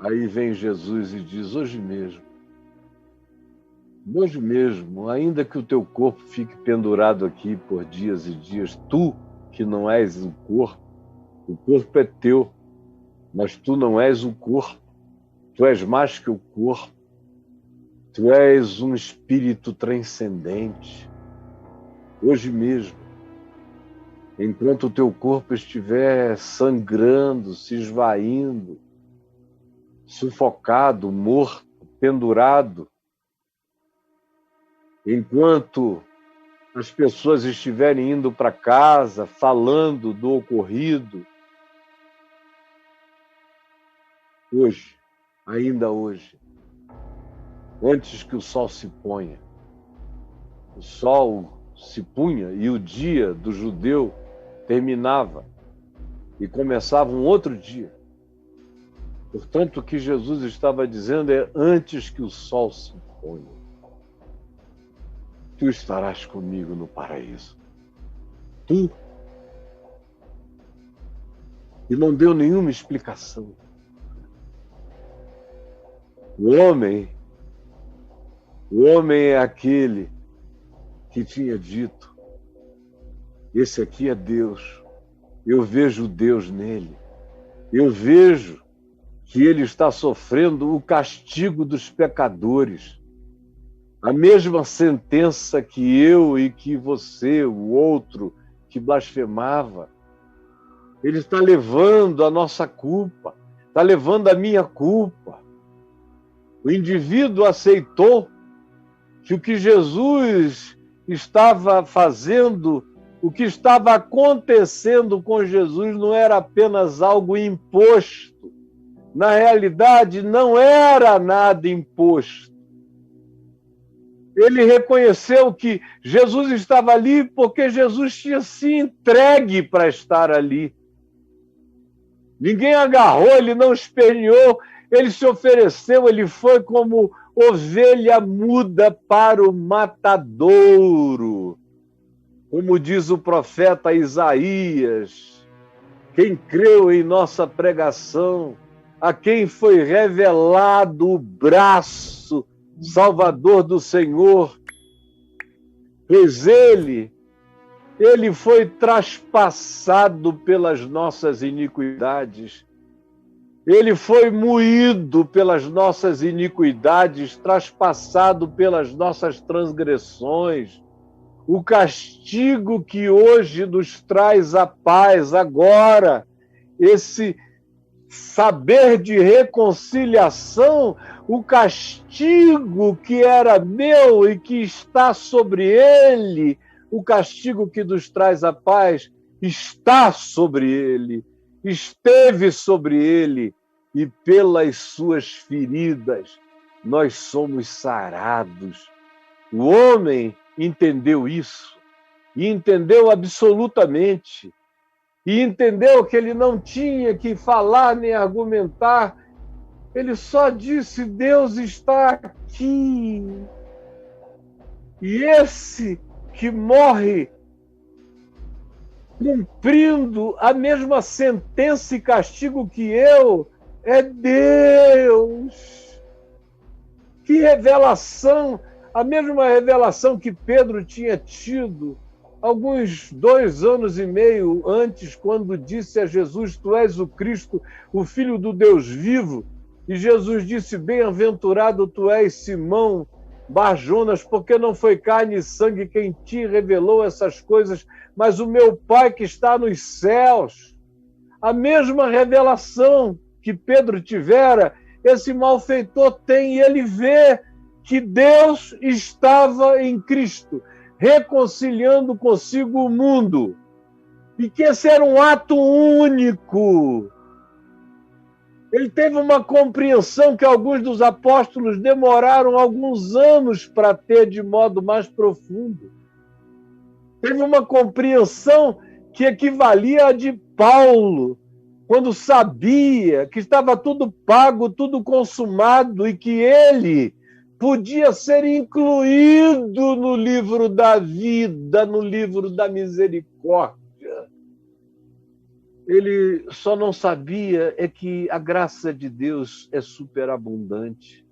Aí vem Jesus e diz: hoje mesmo, ainda que o teu corpo fique pendurado aqui por dias e dias, tu que não és o corpo é teu, mas tu não és o corpo, tu és mais que o corpo, tu és um espírito transcendente. Hoje mesmo, enquanto o teu corpo estiver sangrando, se esvaindo, sufocado, morto, pendurado, enquanto as pessoas estiverem indo para casa, falando do ocorrido, hoje, ainda hoje, antes que o sol se ponha, o sol se punha e o dia do judeu terminava e começava um outro dia. Portanto, o que Jesus estava dizendo é: antes que o sol se ponha, tu estarás comigo no paraíso. Tu. E não deu nenhuma explicação. O homem é aquele que tinha dito: esse aqui é Deus, eu vejo Deus nele, eu vejo que ele está sofrendo o castigo dos pecadores, a mesma sentença que eu e que você, o outro que blasfemava. Ele está levando a nossa culpa, está levando a minha culpa. O indivíduo aceitou que o que Jesus estava fazendo, o que estava acontecendo com Jesus não era apenas algo imposto. Na realidade, não era nada imposto. Ele reconheceu que Jesus estava ali porque Jesus tinha se entregue para estar ali. Ninguém agarrou, ele não esperneou, ele se ofereceu, ele foi como ovelha muda para o matadouro. Como diz o profeta Isaías, quem creu em nossa pregação, a quem foi revelado o braço salvador do Senhor, pois ele foi traspassado pelas nossas iniquidades, ele foi moído pelas nossas iniquidades, traspassado pelas nossas transgressões. O castigo que hoje nos traz a paz, agora, esse saber de reconciliação, o castigo que era meu e que está sobre ele, o castigo que nos traz a paz, está sobre ele, esteve sobre ele, e pelas suas feridas nós somos sarados. O homem entendeu isso, e entendeu absolutamente, e entendeu que ele não tinha que falar nem argumentar, ele só disse: Deus está aqui. E esse que morre cumprindo a mesma sentença e castigo que eu, é Deus. Que revelação! A mesma revelação que Pedro tinha tido alguns 2 anos e meio antes, quando disse a Jesus: tu és o Cristo, o Filho do Deus vivo. E Jesus disse: bem-aventurado tu és, Simão Bar-Jonas, porque não foi carne e sangue quem te revelou essas coisas, mas o meu Pai que está nos céus. A mesma revelação que Pedro tivera, esse malfeitor tem, e ele vê que Deus estava em Cristo, reconciliando consigo o mundo, e que esse era um ato único. Ele teve uma compreensão que alguns dos apóstolos demoraram alguns anos para ter de modo mais profundo. Teve uma compreensão que equivalia à de Paulo, quando sabia que estava tudo pago, tudo consumado, e que ele podia ser incluído no livro da vida, no livro da misericórdia. Ele só não sabia é que a graça de Deus é superabundante,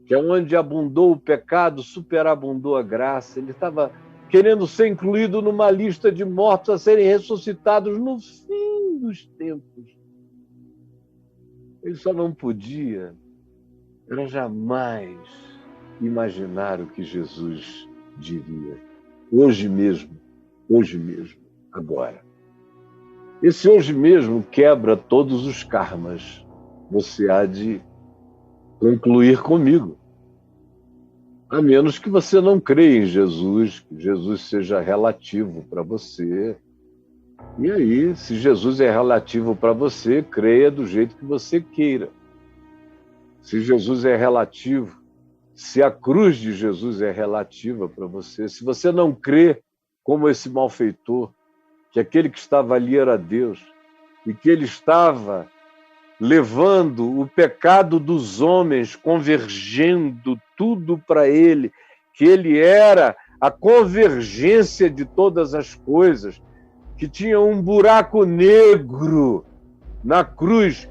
que é onde abundou o pecado, superabundou a graça. Ele estava querendo ser incluído numa lista de mortos a serem ressuscitados no fim dos tempos. Ele só não podia, era jamais imaginar o que Jesus diria. Hoje mesmo, agora. Esse hoje mesmo quebra todos os karmas. Você há de concluir comigo. A menos que você não creia em Jesus, que Jesus seja relativo para você. E aí, se Jesus é relativo para você, creia do jeito que você queira. Se Jesus é relativo, se a cruz de Jesus é relativa para você, se você não crê como esse malfeitor, que aquele que estava ali era Deus, e que ele estava levando o pecado dos homens, convergendo tudo para ele, que ele era a convergência de todas as coisas, que tinha um buraco negro na cruz,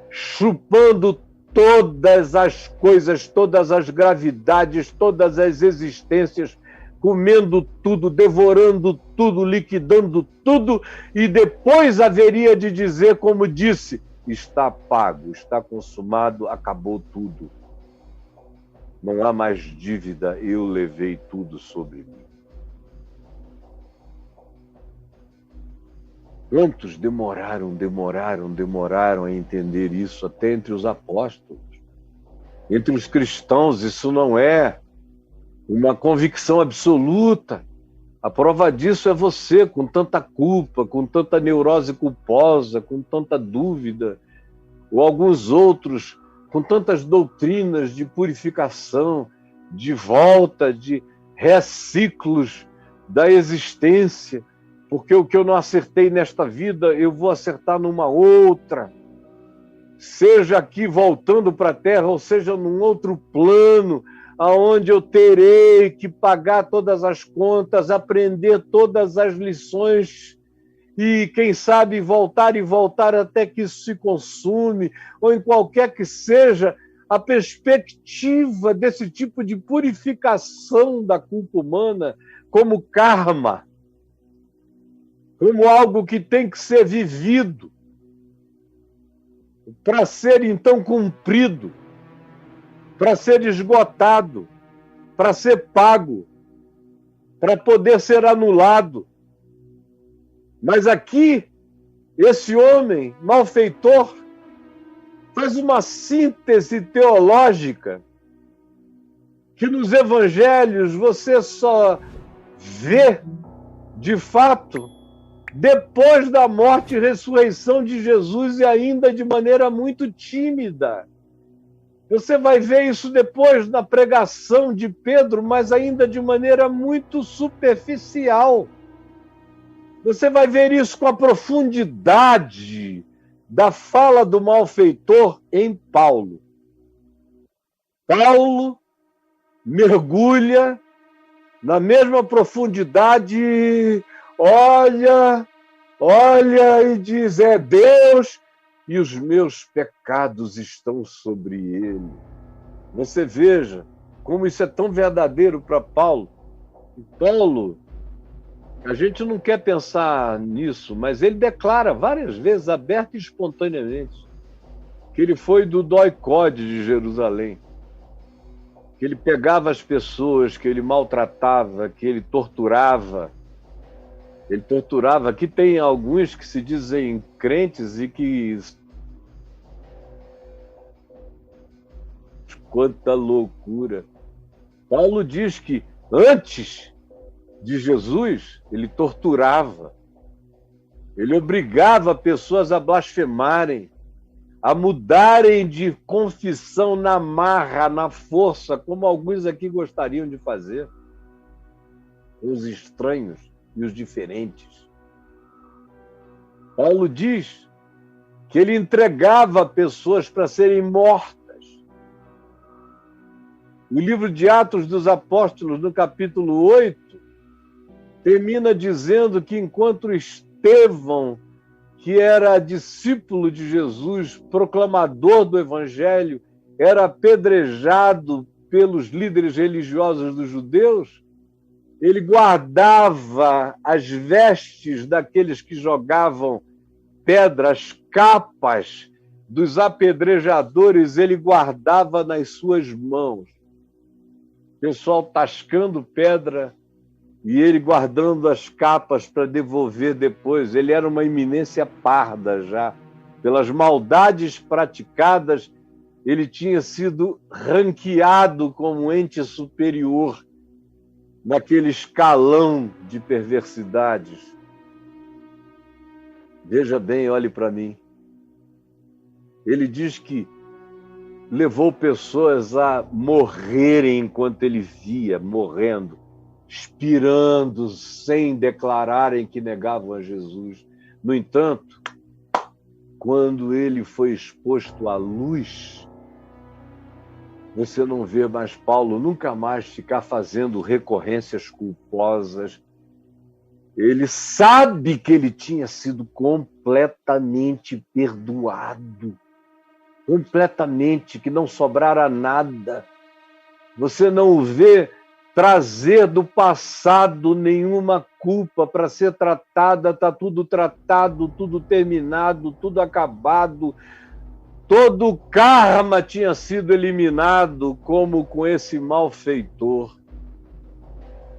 chupando todas as coisas, todas as gravidades, todas as existências, comendo tudo, devorando tudo, liquidando tudo, e depois haveria de dizer, como disse, está pago, está consumado, acabou tudo. Não há mais dívida, eu levei tudo sobre mim. Quantos demoraram a entender isso, até entre os apóstolos. Entre os cristãos, isso não é uma convicção absoluta. A prova disso é você, com tanta culpa, com tanta neurose culposa, com tanta dúvida, ou alguns outros com tantas doutrinas de purificação, de volta, de reciclos da existência, porque o que eu não acertei nesta vida, eu vou acertar numa outra, seja aqui voltando para a Terra, ou seja num outro plano, aonde eu terei que pagar todas as contas, aprender todas as lições e, quem sabe, voltar e voltar até que isso se consume, ou em qualquer que seja a perspectiva desse tipo de purificação da culpa humana como karma, como algo que tem que ser vivido para ser então cumprido, para ser esgotado, para ser pago, para poder ser anulado. Mas aqui, esse homem malfeitor faz uma síntese teológica que nos evangelhos você só vê, de fato, depois da morte e ressurreição de Jesus, e ainda de maneira muito tímida. Você vai ver isso depois na pregação de Pedro, mas ainda de maneira muito superficial. Você vai ver isso com a profundidade da fala do malfeitor em Paulo. Paulo mergulha na mesma profundidade, olha e diz, é Deus, e os meus pecados estão sobre ele. Você veja como isso é tão verdadeiro para Paulo. E Paulo, a gente não quer pensar nisso, mas ele declara várias vezes, aberta e espontaneamente, que ele foi do doicode de Jerusalém, que ele pegava as pessoas, que ele maltratava, que ele torturava. Ele torturava. Aqui tem alguns que se dizem crentes e que... Quanta loucura! Paulo diz que antes de Jesus, ele torturava, ele obrigava pessoas a blasfemarem, a mudarem de confissão na marra, na força, como alguns aqui gostariam de fazer, os estranhos e os diferentes. Paulo diz que ele entregava pessoas para serem mortas. O livro de Atos dos Apóstolos, no capítulo 8, termina dizendo que enquanto Estevão, que era discípulo de Jesus, proclamador do Evangelho, era apedrejado pelos líderes religiosos dos judeus, ele guardava as vestes daqueles que jogavam pedras, capas dos apedrejadores, ele guardava nas suas mãos. O pessoal tascando pedra e ele guardando as capas para devolver depois. Ele era uma iminência parda já. Pelas maldades praticadas, ele tinha sido ranqueado como ente superior naquele escalão de perversidades. Veja bem, olhe para mim. Ele diz que levou pessoas a morrerem enquanto ele via, morrendo, expirando, sem declararem que negavam a Jesus. No entanto, quando ele foi exposto à luz, você não vê mais Paulo nunca mais ficar fazendo recorrências culposas. Ele sabe que ele tinha sido completamente perdoado. Completamente, que não sobrara nada. Você não o vê trazer do passado nenhuma culpa para ser tratada, está tudo tratado, tudo terminado, tudo acabado. Todo o karma tinha sido eliminado, como com esse malfeitor,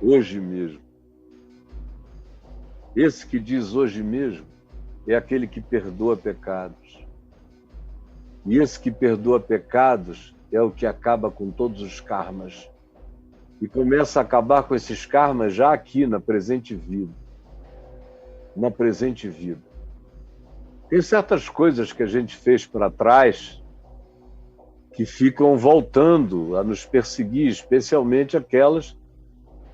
hoje mesmo. Esse que diz hoje mesmo é aquele que perdoa pecados. E esse que perdoa pecados é o que acaba com todos os karmas. E começa a acabar com esses karmas já aqui, na presente vida. Na presente vida. Tem certas coisas que a gente fez para trás que ficam voltando a nos perseguir, especialmente aquelas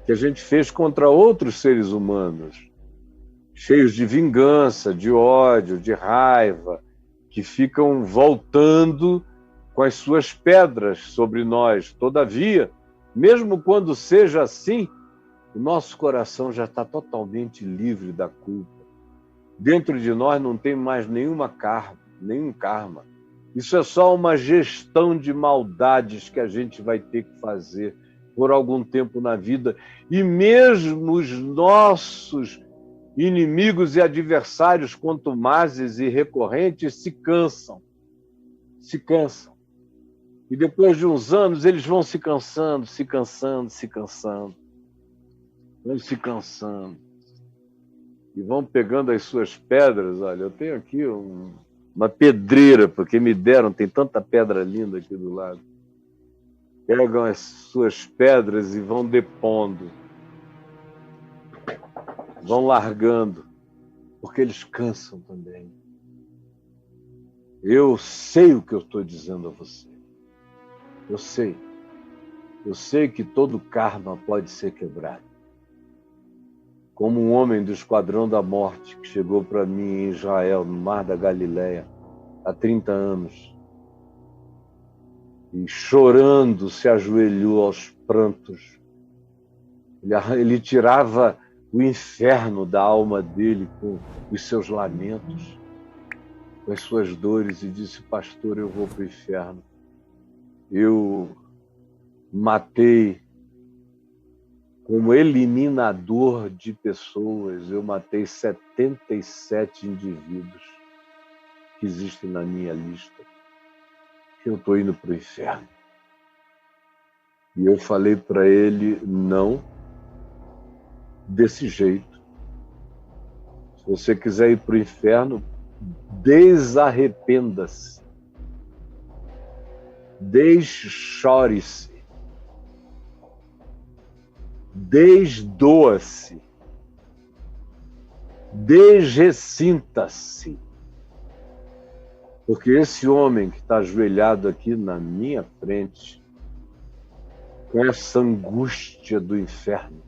que a gente fez contra outros seres humanos, cheios de vingança, de ódio, de raiva, que ficam voltando com as suas pedras sobre nós. Todavia, mesmo quando seja assim, o nosso coração já está totalmente livre da culpa. Dentro de nós não tem mais nenhum karma. Isso é só uma gestão de maldades que a gente vai ter que fazer por algum tempo na vida. E mesmo os nossos inimigos e adversários contumazes e recorrentes se cansam. E depois de uns anos eles vão se cansando. Vão se cansando. E vão pegando as suas pedras. Olha, eu tenho aqui uma pedreira, porque me deram, tem tanta pedra linda aqui do lado. Pegam as suas pedras e vão depondo. Vão largando, porque eles cansam também. Eu sei o que eu estou dizendo a você. Eu sei. Eu sei que todo karma pode ser quebrado. Como um homem do Esquadrão da Morte que chegou para mim em Israel, no Mar da Galileia, há 30 anos, e chorando se ajoelhou aos prantos. Ele tirava o inferno da alma dele com os seus lamentos, com as suas dores, e disse: pastor, eu vou para o inferno. Eu matei, como eliminador de pessoas, eu matei 77 indivíduos que existem na minha lista. Eu estou indo para o inferno. E eu falei para ele: não, desse jeito. Se você quiser ir para o inferno, desarrependa-se. Deschore-se. Desdoa-se. Desrecinta-se. Porque esse homem que está ajoelhado aqui na minha frente, com essa angústia do inferno,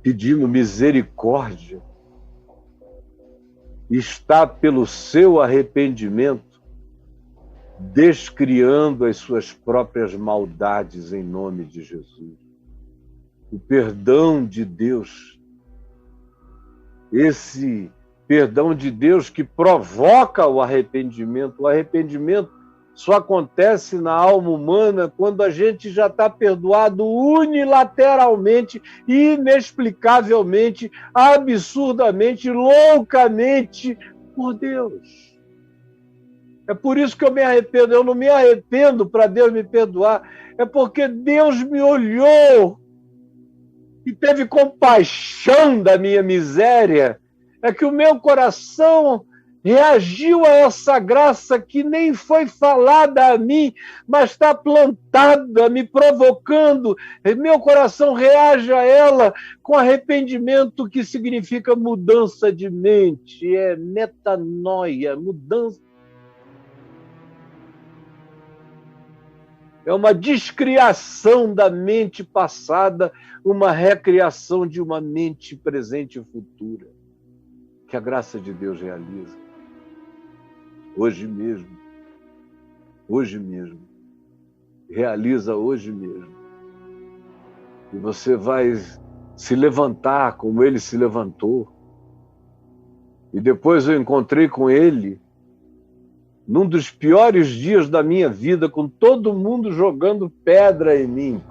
pedindo misericórdia, está pelo seu arrependimento descriando as suas próprias maldades em nome de Jesus. O perdão de Deus, esse perdão de Deus que provoca o arrependimento. O arrependimento só acontece na alma humana quando a gente já está perdoado unilateralmente, inexplicavelmente, absurdamente, loucamente por Deus. É por isso que eu me arrependo. Eu não me arrependo para Deus me perdoar. É porque Deus me olhou e teve compaixão da minha miséria. É que o meu coração reagiu a essa graça que nem foi falada a mim, mas está plantada, me provocando. Meu coração reage a ela com arrependimento, que significa mudança de mente, é metanoia, mudança. É uma descriação da mente passada, uma recriação de uma mente presente e futura, que a graça de Deus realiza. Hoje mesmo. Hoje mesmo. Realiza hoje mesmo. E você vai se levantar como ele se levantou. E depois eu encontrei com ele num dos piores dias da minha vida, com todo mundo jogando pedra em mim.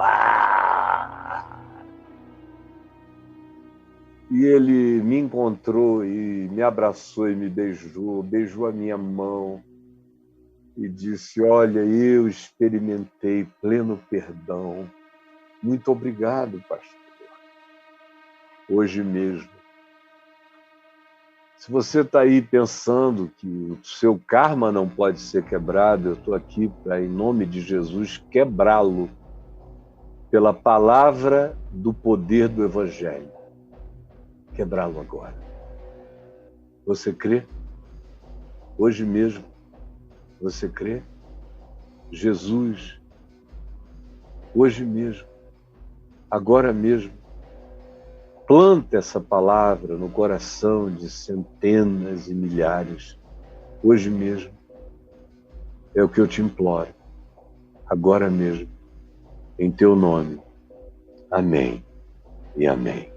E ele me encontrou e me abraçou e me beijou a minha mão e disse: olha, eu experimentei pleno perdão. Muito obrigado, pastor. Hoje mesmo. Se você está aí pensando que o seu karma não pode ser quebrado, eu estou aqui para, em nome de Jesus, quebrá-lo pela palavra do poder do Evangelho. Quebrá-lo agora. Você crê? Hoje mesmo. Você crê? Jesus, hoje mesmo, agora mesmo, planta essa palavra no coração de centenas e milhares. Hoje mesmo. É o que eu te imploro. Agora mesmo. Em teu nome. Amém e amém.